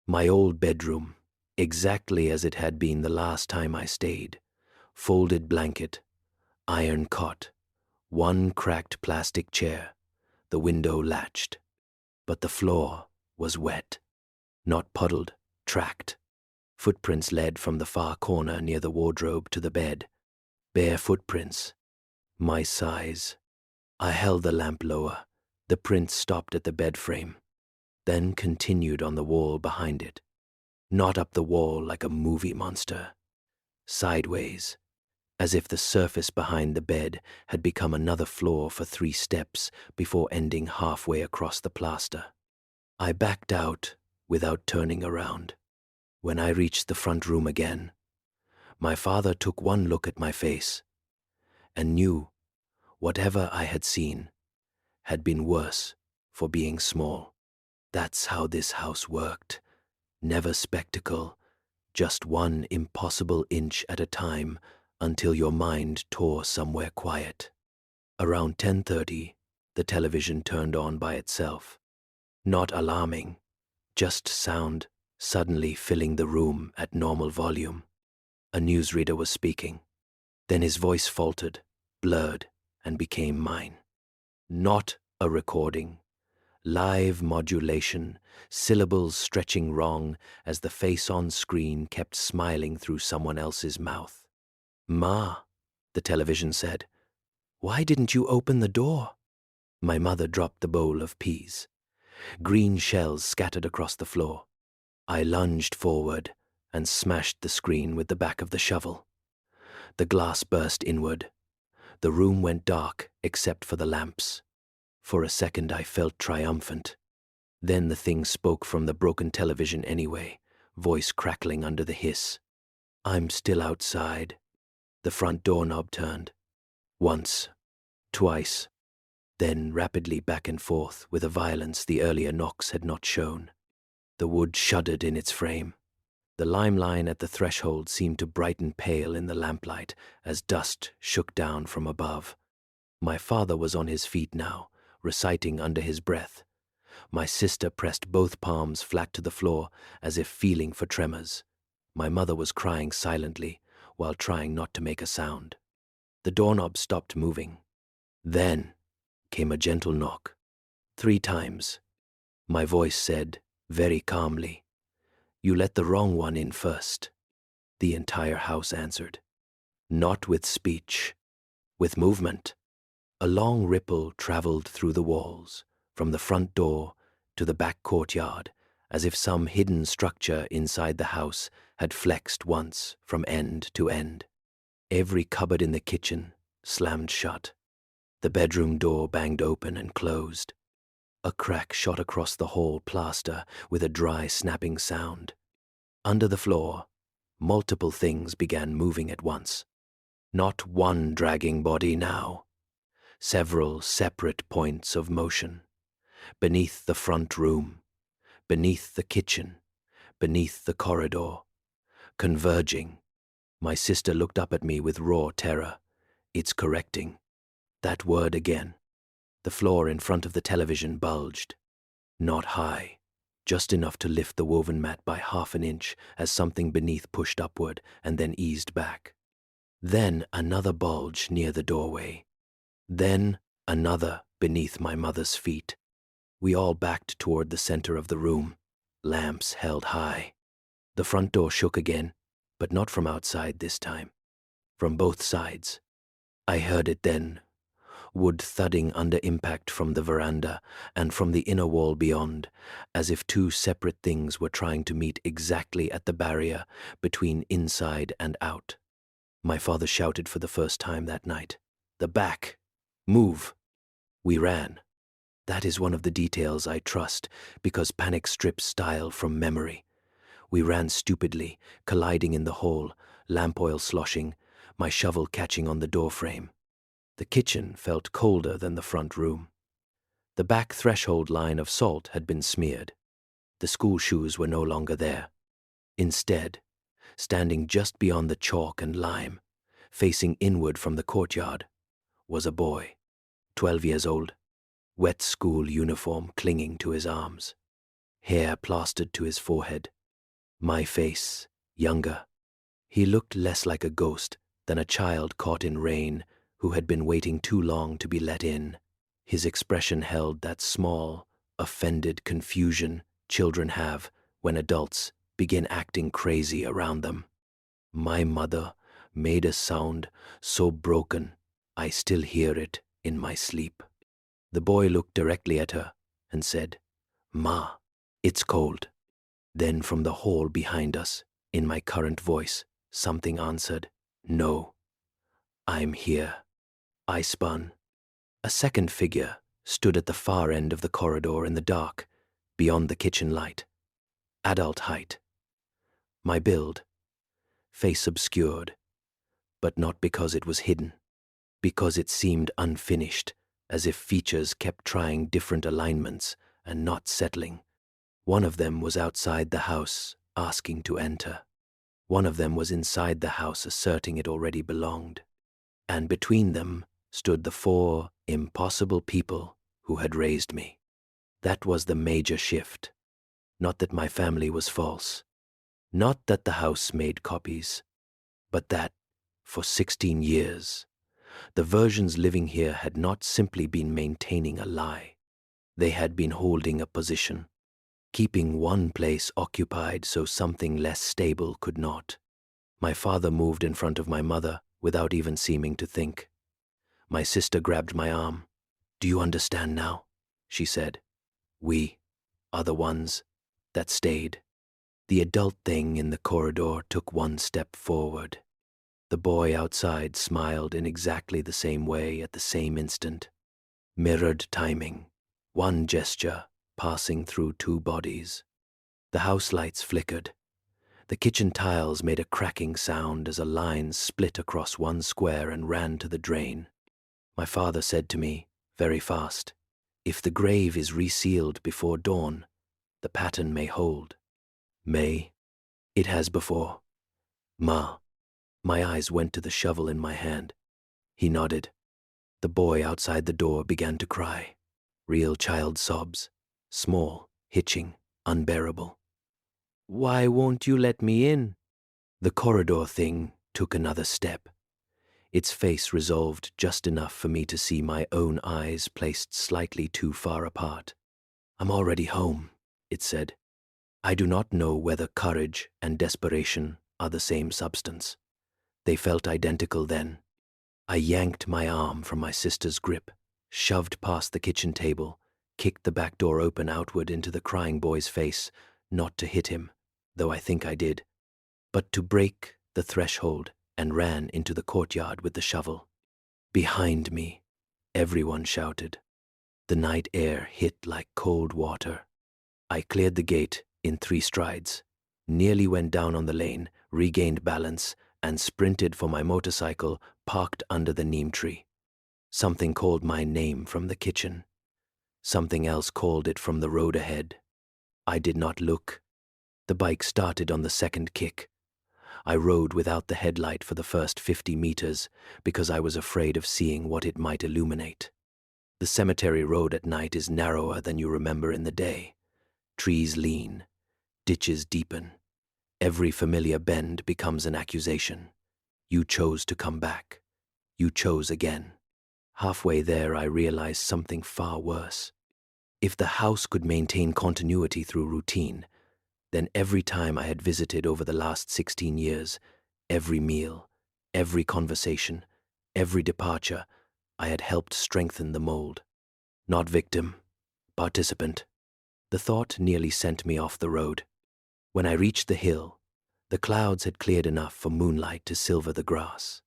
My old bedroom, exactly as it had been the last time I stayed. Folded blanket, iron cot, one cracked plastic chair, the window latched. But the floor was wet. Not puddled, tracked. Footprints led from the far corner near the wardrobe to the bed. Bare footprints. My size. I held the lamp lower. The print stopped at the bed frame, then continued on the wall behind it. Not up the wall like a movie monster. Sideways, as if the surface behind the bed had become another floor for 3 steps before ending halfway across the plaster. I backed out without turning around. When I reached the front room again, my father took one look at my face and knew whatever I had seen had been worse for being small. That's how this house worked. Never spectacle, just one impossible inch at a time until your mind tore somewhere quiet. Around 10:30, the television turned on by itself. Not alarming, just sound suddenly filling the room at normal volume. A newsreader was speaking. Then his voice faltered, blurred, and became mine. Not a recording. Live modulation, syllables stretching wrong as the face on screen kept smiling through someone else's mouth. "Ma," the television said, "why didn't you open the door?" My mother dropped the bowl of peas. Green shells scattered across the floor. I lunged forward and smashed the screen with the back of the shovel. The glass burst inward. The room went dark except for the lamps. For a second I felt triumphant. Then the thing spoke from the broken television anyway, voice crackling under the hiss. "I'm still outside." The front doorknob turned. Once, twice, then rapidly back and forth with a violence the earlier knocks had not shown. The wood shuddered in its frame. The lime line at the threshold seemed to brighten pale in the lamplight as dust shook down from above. My father was on his feet now, reciting under his breath. My sister pressed both palms flat to the floor as if feeling for tremors. My mother was crying silently while trying not to make a sound. The doorknob stopped moving. Then came a gentle knock. 3 times. My voice said, very calmly, "You let the wrong one in first." The entire house answered. Not with speech, with movement. A long ripple traveled through the walls, from the front door to the back courtyard, as if some hidden structure inside the house had flexed once from end to end. Every cupboard in the kitchen slammed shut. The bedroom door banged open and closed. A crack shot across the hall plaster with a dry snapping sound. Under the floor, multiple things began moving at once. Not one dragging body now. Several separate points of motion. Beneath the front room, beneath the kitchen, beneath the corridor. Converging. My sister looked up at me with raw terror. It's correcting. That word again. The floor in front of the television bulged. Not high, just enough to lift the woven mat by half an inch as something beneath pushed upward and then eased back. Then another bulge near the doorway. Then another beneath my mother's feet. We all backed toward the center of the room, lamps held high. The front door shook again, but not from outside this time. From both sides. I heard it then, wood thudding under impact from the veranda and from the inner wall beyond, as if 2 separate things were trying to meet exactly at the barrier between inside and out. My father shouted for the first time that night, "The back! Move!" We ran. That is one of the details I trust, because panic strips style from memory. We ran stupidly, colliding in the hall, lamp oil sloshing, my shovel catching on the doorframe. The kitchen felt colder than the front room. The back threshold line of salt had been smeared. The school shoes were no longer there. Instead, standing just beyond the chalk and lime, facing inward from the courtyard, was a boy, 12 years old, wet school uniform clinging to his arms, hair plastered to his forehead. My face, younger. He looked less like a ghost than a child caught in rain who had been waiting too long to be let in. His expression held that small, offended confusion children have when adults begin acting crazy around them. My mother made a sound so broken I still hear it in my sleep. The boy looked directly at her and said, "Ma, it's cold." Then from the hall behind us, in my current voice, something answered, "No, I'm here." I spun. A second figure stood at the far end of the corridor in the dark, beyond the kitchen light. Adult height. My build. Face obscured. But not because it was hidden. Because it seemed unfinished, as if features kept trying different alignments and not settling. One of them was outside the house, asking to enter. One of them was inside the house, asserting it already belonged. And between them stood the 4 impossible people who had raised me. That was the major shift. Not that my family was false. Not that the house made copies. But that, for 16 years, the versions living here had not simply been maintaining a lie. They had been holding a position, keeping one place occupied so something less stable could not. My father moved in front of my mother without even seeming to think. My sister grabbed my arm. "Do you understand now?" she said. "We are the ones that stayed." The adult thing in the corridor took one step forward. The boy outside smiled in exactly the same way at the same instant. Mirrored timing, one gesture passing through 2 bodies. The house lights flickered. The kitchen tiles made a cracking sound as a line split across one square and ran to the drain. My father said to me, very fast, "If the grave is resealed before dawn, the pattern may hold." May. It has before. Ma. My eyes went to the shovel in my hand. He nodded. The boy outside the door began to cry. Real child sobs. Small, hitching, unbearable. "Why won't you let me in?" The corridor thing took another step. Its face resolved just enough for me to see my own eyes placed slightly too far apart. "I'm already home," it said. I do not know whether courage and desperation are the same substance. They felt identical then. I yanked my arm from my sister's grip, shoved past the kitchen table, kicked the back door open outward into the crying boy's face, not to hit him, though I think I did, but to break the threshold, and ran into the courtyard with the shovel. Behind me, everyone shouted. The night air hit like cold water. I cleared the gate in 3 strides, nearly went down on the lane, regained balance, and sprinted for my motorcycle parked under the neem tree. Something called my name from the kitchen. Something else called it from the road ahead. I did not look. The bike started on the second kick. I rode without the headlight for the first 50 meters because I was afraid of seeing what it might illuminate. The cemetery road at night is narrower than you remember in the day. Trees lean, ditches deepen. Every familiar bend becomes an accusation. You chose to come back. You chose again. Halfway there, I realized something far worse. If the house could maintain continuity through routine, then every time I had visited over the last 16 years, every meal, every conversation, every departure, I had helped strengthen the mold. Not victim, participant. The thought nearly sent me off the road. When I reached the hill, the clouds had cleared enough for moonlight to silver the grass.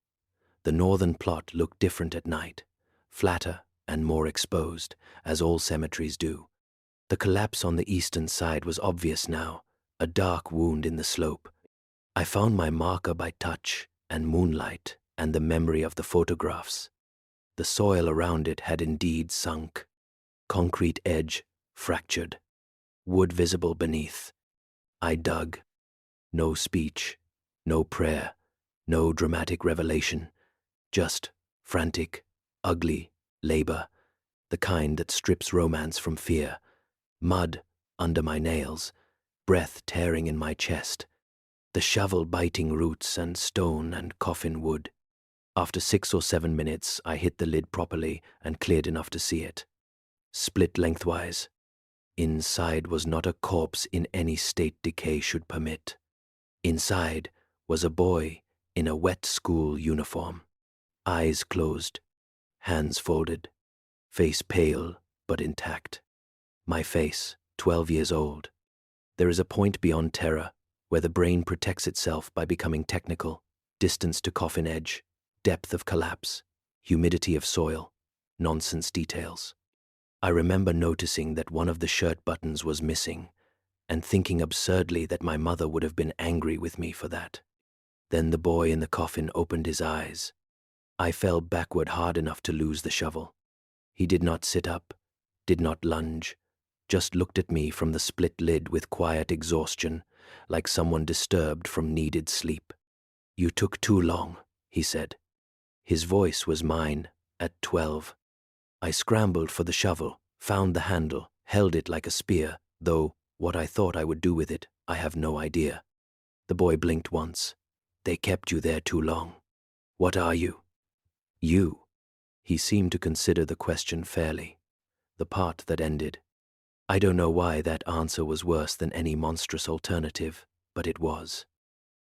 The northern plot looked different at night, flatter and more exposed, as all cemeteries do. The collapse on the eastern side was obvious now, a dark wound in the slope. I found my marker by touch and moonlight and the memory of the photographs. The soil around it had indeed sunk. Concrete edge fractured. Wood visible beneath. I dug. No speech, no prayer, no dramatic revelation. Just frantic, ugly labor, the kind that strips romance from fear. Mud under my nails, breath tearing in my chest, the shovel biting roots and stone and coffin wood. After 6 or 7 minutes, I hit the lid properly and cleared enough to see it. Split lengthwise. Inside was not a corpse in any state decay should permit. Inside was a boy in a wet school uniform. Eyes closed, hands folded, face pale but intact. My face, 12 years old. There is a point beyond terror where the brain protects itself by becoming technical, distance to coffin edge, depth of collapse, humidity of soil, nonsense details. I remember noticing that one of the shirt buttons was missing and thinking absurdly that my mother would have been angry with me for that. Then the boy in the coffin opened his eyes. I fell backward hard enough to lose the shovel. He did not sit up, did not lunge, just looked at me from the split lid with quiet exhaustion, like someone disturbed from needed sleep. "You took too long," he said. His voice was mine at 12. I scrambled for the shovel, found the handle, held it like a spear, though what I thought I would do with it, I have no idea. The boy blinked once. "They kept you there too long. What are you?" "You." He seemed to consider the question fairly. The part that ended. I don't know why that answer was worse than any monstrous alternative, but it was.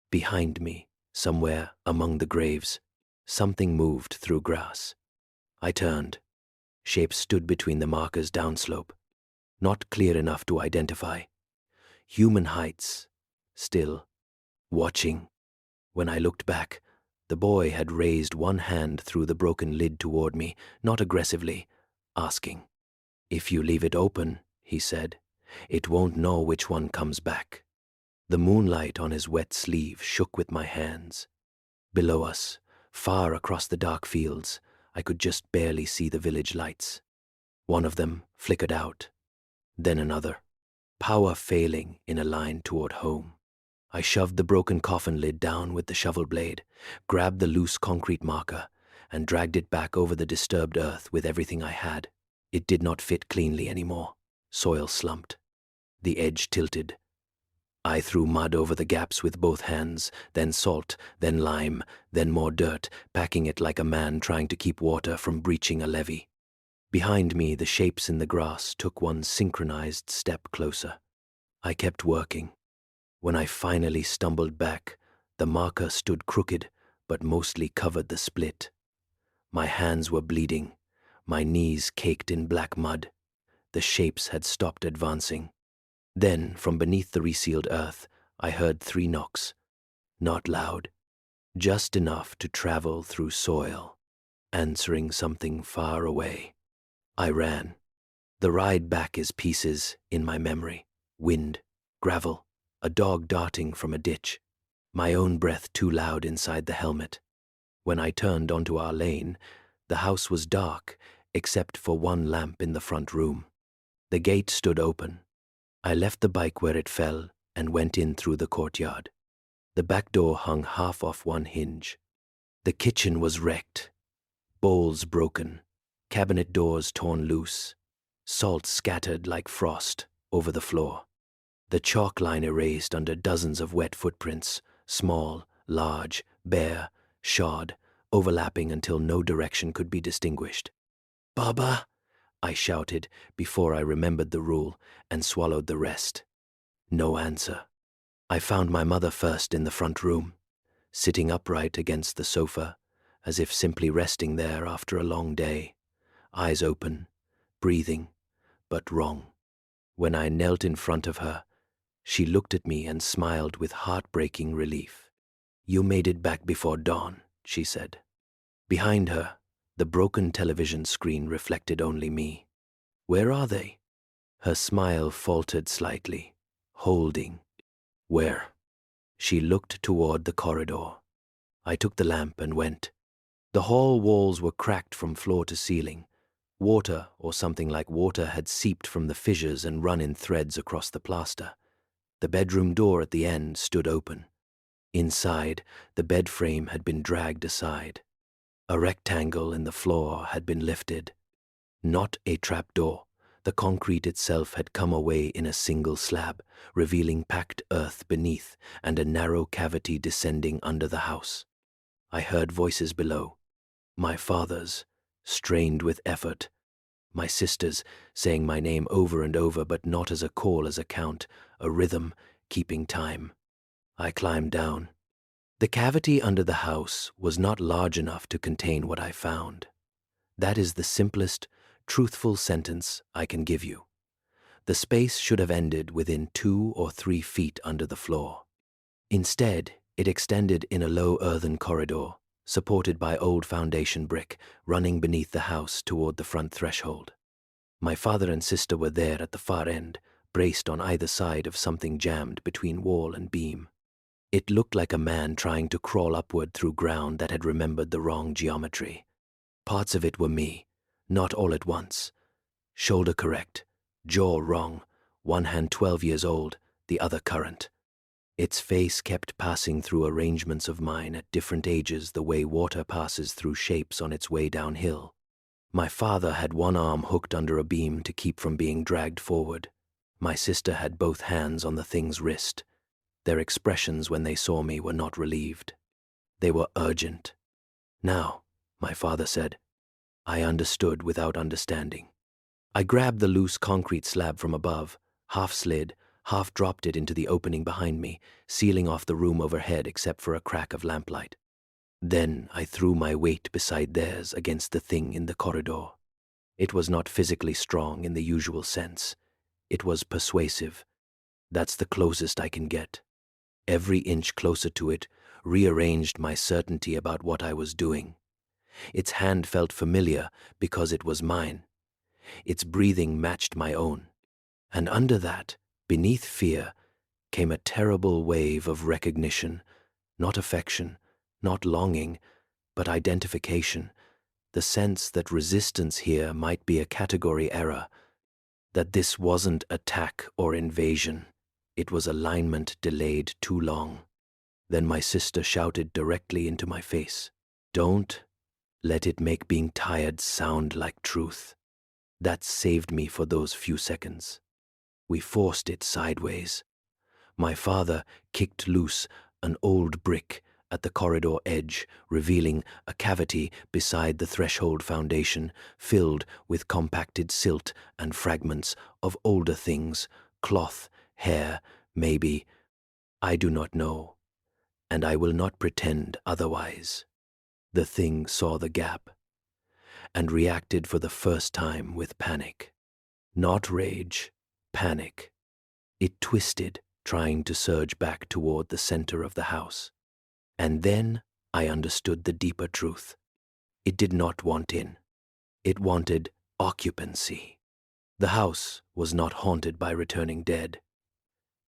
Behind me, somewhere among the graves, something moved through grass. I turned. Shape stood between the markers downslope. Not clear enough to identify. Human heights. Still. Watching. When I looked back, the boy had raised one hand through the broken lid toward me, not aggressively, asking. "If you leave it open," he said, "it won't know which one comes back." The moonlight on his wet sleeve shook with my hands. Below us, far across the dark fields, I could just barely see the village lights. One of them flickered out, then another, power failing in a line toward home. I shoved the broken coffin lid down with the shovel blade, grabbed the loose concrete marker, and dragged it back over the disturbed earth with everything I had. It did not fit cleanly anymore. Soil slumped. The edge tilted. I threw mud over the gaps with both hands, then salt, then lime, then more dirt, packing it like a man trying to keep water from breaching a levee. Behind me, the shapes in the grass took one synchronized step closer. I kept working. When I finally stumbled back, the marker stood crooked, but mostly covered the split. My hands were bleeding, my knees caked in black mud. The shapes had stopped advancing. Then, from beneath the resealed earth, I heard 3 knocks. Not loud, just enough to travel through soil, answering something far away. I ran. The ride back is pieces in my memory. Wind, gravel, a dog darting from a ditch. My own breath too loud inside the helmet. When I turned onto our lane, the house was dark, except for one lamp in the front room. The gate stood open. I left the bike where it fell and went in through the courtyard. The back door hung half off one hinge. The kitchen was wrecked. Bowls broken, cabinet doors torn loose, salt scattered like frost over the floor. The chalk line erased under dozens of wet footprints, small, large, bare, shod, overlapping until no direction could be distinguished. "Baba!" I shouted before I remembered the rule and swallowed the rest. No answer. I found my mother first in the front room, sitting upright against the sofa, as if simply resting there after a long day, eyes open, breathing, but wrong. When I knelt in front of her, she looked at me and smiled with heartbreaking relief. "You made it back before dawn," she said. Behind her, the broken television screen reflected only me. "Where are they?" Her smile faltered slightly. "Holding." "Where?" She looked toward the corridor. I took the lamp and went. The hall walls were cracked from floor to ceiling. Water, or something like water, had seeped from the fissures and run in threads across the plaster. The bedroom door at the end stood open. Inside, the bed frame had been dragged aside. A rectangle in the floor had been lifted. Not a trapdoor. The concrete itself had come away in a single slab, revealing packed earth beneath and a narrow cavity descending under the house. I heard voices below. My father's, strained with effort. My sister's, saying my name over and over, but not as a call, as a count, a rhythm, keeping time. I climbed down. The cavity under the house was not large enough to contain what I found. That is the simplest, truthful sentence I can give you. The space should have ended within 2 or 3 feet under the floor. Instead, it extended in a low earthen corridor, supported by old foundation brick, running beneath the house toward the front threshold. My father and sister were there at the far end, braced on either side of something jammed between wall and beam. It looked like a man trying to crawl upward through ground that had remembered the wrong geometry. Parts of it were me, not all at once. Shoulder correct, jaw wrong, one hand 12 years old, the other current. Its face kept passing through arrangements of mine at different ages, the way water passes through shapes on its way downhill. My father had one arm hooked under a beam to keep from being dragged forward. My sister had both hands on the thing's wrist. Their expressions when they saw me were not relieved. They were urgent. "Now," my father said. I understood without understanding. I grabbed the loose concrete slab from above, half slid, half dropped it into the opening behind me, sealing off the room overhead except for a crack of lamplight. Then I threw my weight beside theirs against the thing in the corridor. It was not physically strong in the usual sense. It was persuasive. That's the closest I can get. Every inch closer to it rearranged my certainty about what I was doing. Its hand felt familiar because it was mine. Its breathing matched my own. And under that, beneath fear, came a terrible wave of recognition, not affection, not longing, but identification, the sense that resistance here might be a category error, that this wasn't attack or invasion, it was alignment delayed too long. Then my sister shouted directly into my face, "Don't Let it make being tired sound like truth. That saved me for those few seconds. We forced it sideways. My father kicked loose an old brick at the corridor edge, revealing a cavity beside the threshold foundation filled with compacted silt and fragments of older things, cloth, hair, maybe. I do not know, and I will not pretend otherwise. The thing saw the gap and reacted for the first time with panic. Not rage, panic. It twisted, trying to surge back toward the center of the house. And then I understood the deeper truth. It did not want in. It wanted occupancy. The house was not haunted by returning dead.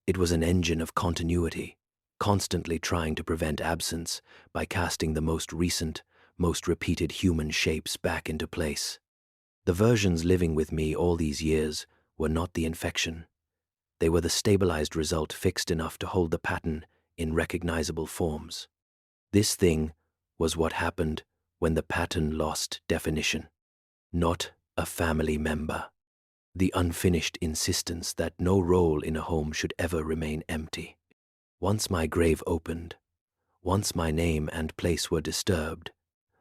It was an engine of continuity, constantly trying to prevent absence by casting the most recent, most repeated human shapes back into place. The versions living with me all these years were not the infection. They were the stabilized result fixed enough to hold the pattern in recognizable forms. This thing was what happened when the pattern lost definition. Not a family member. The unfinished insistence that no role in a home should ever remain empty. Once my grave opened, once my name and place were disturbed,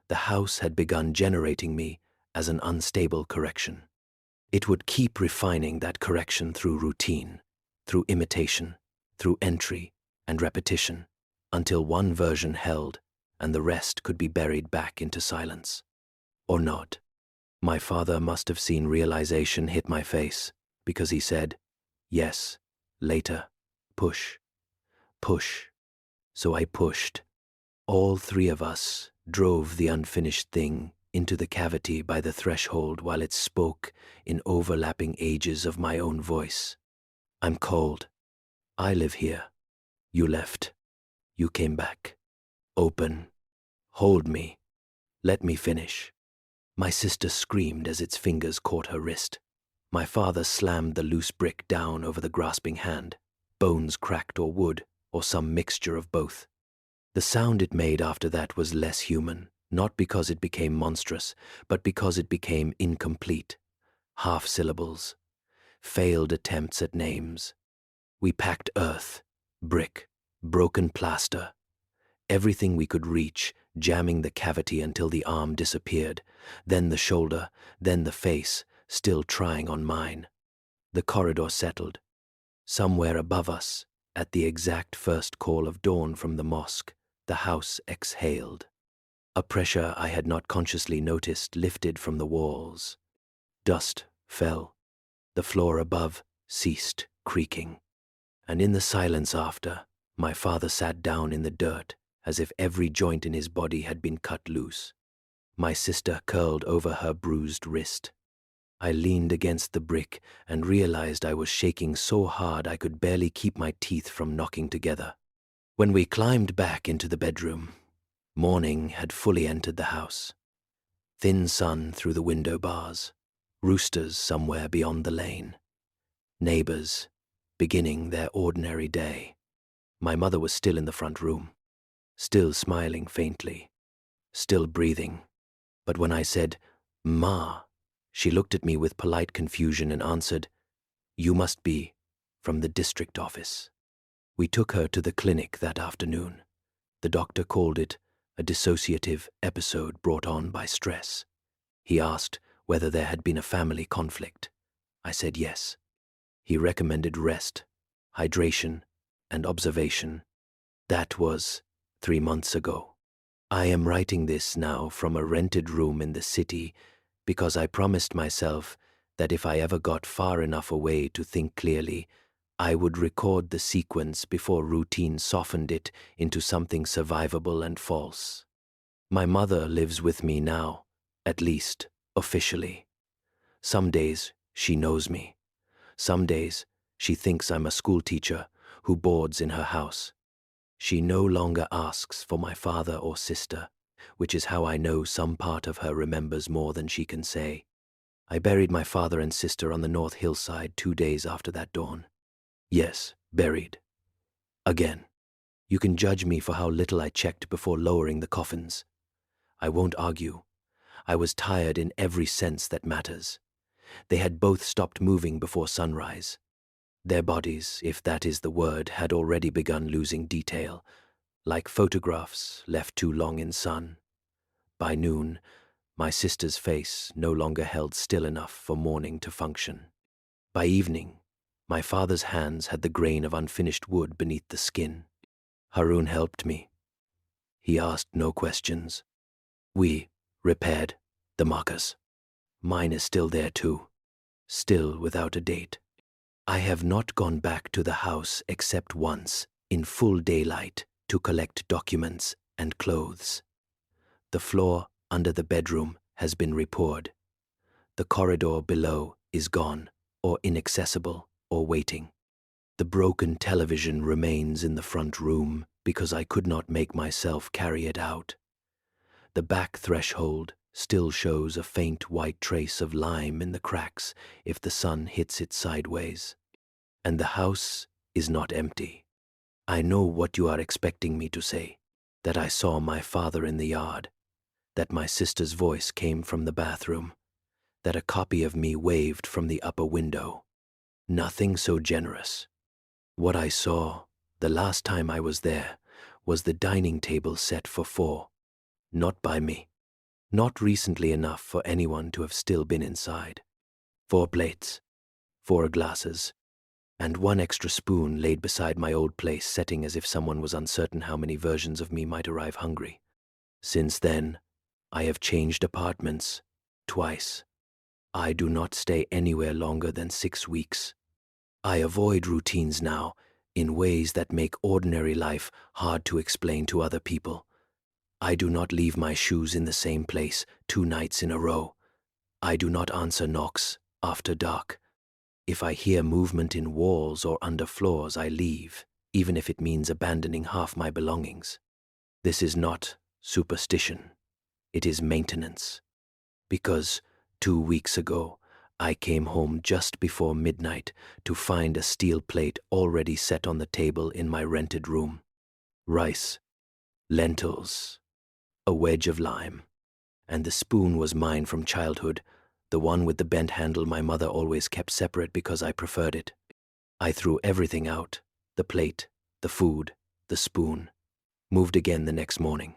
the house had begun generating me as an unstable correction. It would keep refining that correction through routine, through imitation, through entry and repetition, until one version held and the rest could be buried back into silence. Or not. My father must have seen realization hit my face, because he said, "Yes, later, push, push." So I pushed. All three of us drove the unfinished thing into the cavity by the threshold while it spoke in overlapping ages of my own voice. "I'm cold. I live here. You left. You came back. Open. Hold me. Let me finish." My sister screamed as its fingers caught her wrist. My father slammed the loose brick down over the grasping hand. Bones cracked or wood, or some mixture of both. The sound it made after that was less human, not because it became monstrous, but because it became incomplete. Half syllables. Failed attempts at names. We packed earth, brick, broken plaster, everything we could reach, jamming the cavity until the arm disappeared, then the shoulder, then the face, still trying on mine. The corridor settled. Somewhere above us, at the exact first call of dawn from the mosque, the house exhaled. A pressure I had not consciously noticed lifted from the walls. Dust fell. The floor above ceased creaking. And in the silence after, my father sat down in the dirt, as if every joint in his body had been cut loose. My sister curled over her bruised wrist. I leaned against the brick and realized I was shaking so hard I could barely keep my teeth from knocking together. When we climbed back into the bedroom, morning had fully entered the house. Thin sun through the window bars, roosters somewhere beyond the lane. Neighbors, beginning their ordinary day. My mother was still in the front room, still smiling faintly, still breathing. But when I said, "Ma," she looked at me with polite confusion and answered, "You must be from the district office." We took her to the clinic that afternoon. The doctor called it a dissociative episode brought on by stress. He asked whether there had been a family conflict. I said yes. He recommended rest, hydration, and observation. That was 3 months ago. I am writing this now from a rented room in the city because I promised myself that if I ever got far enough away to think clearly, I would record the sequence before routine softened it into something survivable and false. My mother lives with me now, at least officially. Some days she knows me. Some days she thinks I'm a schoolteacher who boards in her house. She no longer asks for my father or sister, which is how I know some part of her remembers more than she can say. I buried my father and sister on the north hillside 2 days after that dawn. Yes, buried. Again. You can judge me for how little I checked before lowering the coffins. I won't argue. I was tired in every sense that matters. They had both stopped moving before sunrise. Their bodies, if that is the word, had already begun losing detail, like photographs left too long in sun. By noon, my sister's face no longer held still enough for mourning to function. By evening, my father's hands had the grain of unfinished wood beneath the skin. Harun helped me. He asked no questions. We repaired the markers. Mine is still there too, still without a date. I have not gone back to the house except once, in full daylight, to collect documents and clothes. The floor under the bedroom has been repoured. The corridor below is gone, or inaccessible, or waiting. The broken television remains in the front room because I could not make myself carry it out. The back threshold still shows a faint white trace of lime in the cracks if the sun hits it sideways. And the house is not empty. I know what you are expecting me to say, that I saw my father in the yard, that my sister's voice came from the bathroom, that a copy of me waved from the upper window. Nothing so generous. What I saw, the last time I was there, was the dining table set for 4. Not by me. Not recently enough for anyone to have still been inside. 4 plates, 4 glasses, and 1 extra spoon laid beside my old place setting as if someone was uncertain how many versions of me might arrive hungry. Since then, I have changed apartments twice. I do not stay anywhere longer than 6 weeks. I avoid routines now in ways that make ordinary life hard to explain to other people. I do not leave my shoes in the same place 2 nights in a row. I do not answer knocks after dark. If I hear movement in walls or under floors, I leave, even if it means abandoning half my belongings. This is not superstition. It is maintenance. Because 2 weeks ago, I came home just before midnight to find a steel plate already set on the table in my rented room. Rice, lentils, a wedge of lime. And the spoon was mine from childhood, the one with the bent handle my mother always kept separate because I preferred it. I threw everything out, the plate, the food, the spoon, moved again the next morning.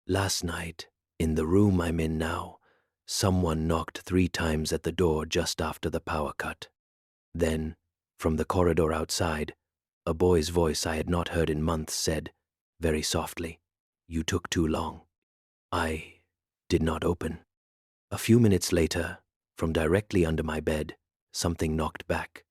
Last night, in the room I'm in now, someone knocked 3 times at the door just after the power cut. Then, from the corridor outside, a boy's voice I had not heard in months said, very softly, "You took too long." I did not open. A few minutes later, from directly under my bed, something knocked back.